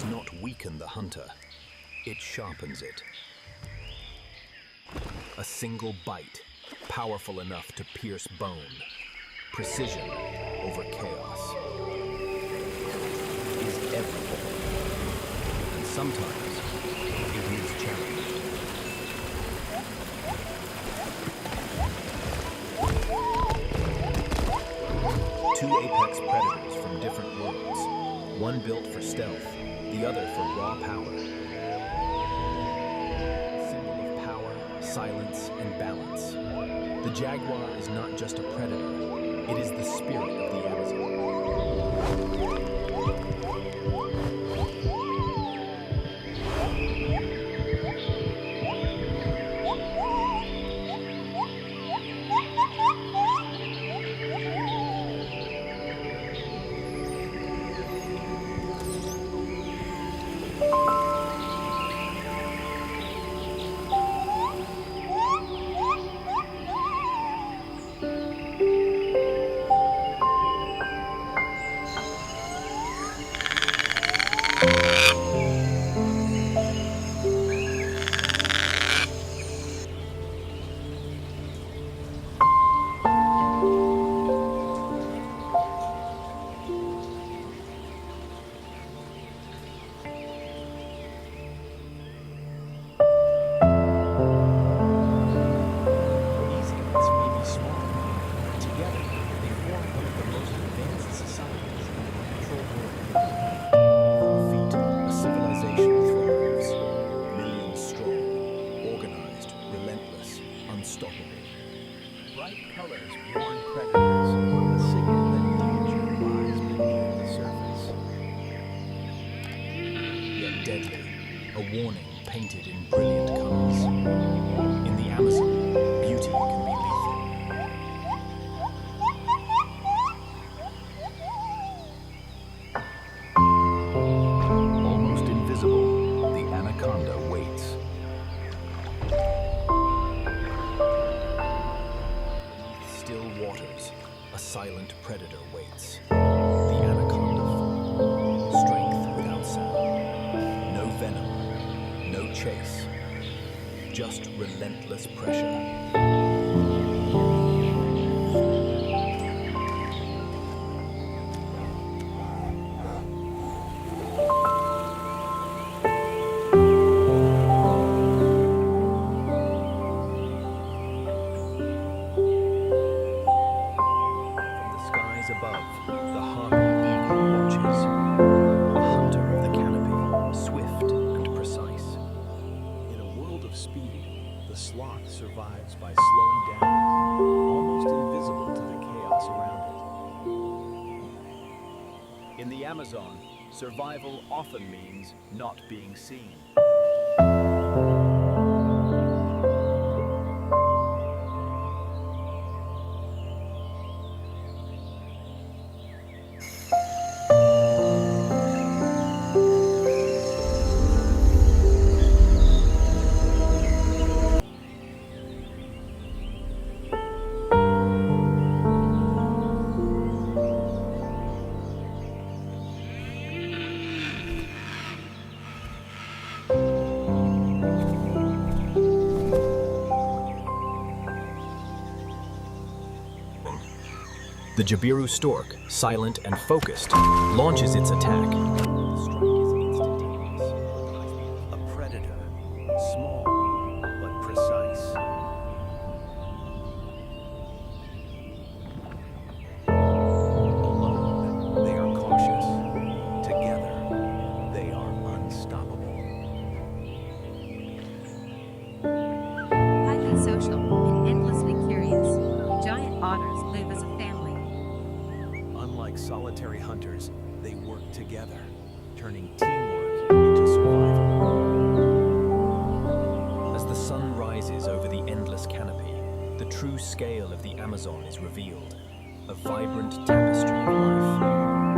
does not weaken the hunter, it sharpens it. A single bite, powerful enough to pierce bone. Precision over chaos is everything. And sometimes it is challenged. Two apex predators from different worlds, one built for stealth, the other for raw power. Symbol of power, silence, and balance. The jaguar is not just a predator, it is the spirit of the Amazon. Warning painted in brilliant colors. In the Amazon, beauty can be lethal. Almost invisible, the Anaconda waits. Beneath still waters, a silent predator waits. The Anaconda falls, strength without sound, no venom. No chase, just relentless pressure. From the skies above, the harpy eagle watches. A hunter of the canopy, swift and precise. Speed, the sloth survives by slowing down, almost invisible to the chaos around it. In the Amazon, survival often means not being seen. The Jabiru stork, silent and focused, launches its attack. The strike is instantaneous. A predator, small but precise. Alone, they are cautious. Together, they are unstoppable. Highly social and endlessly curious, giant otters live as a family. Unlike solitary hunters, they work together, turning teamwork into survival. As the sun rises over the endless canopy, the true scale of the Amazon is revealed, a vibrant tapestry of life.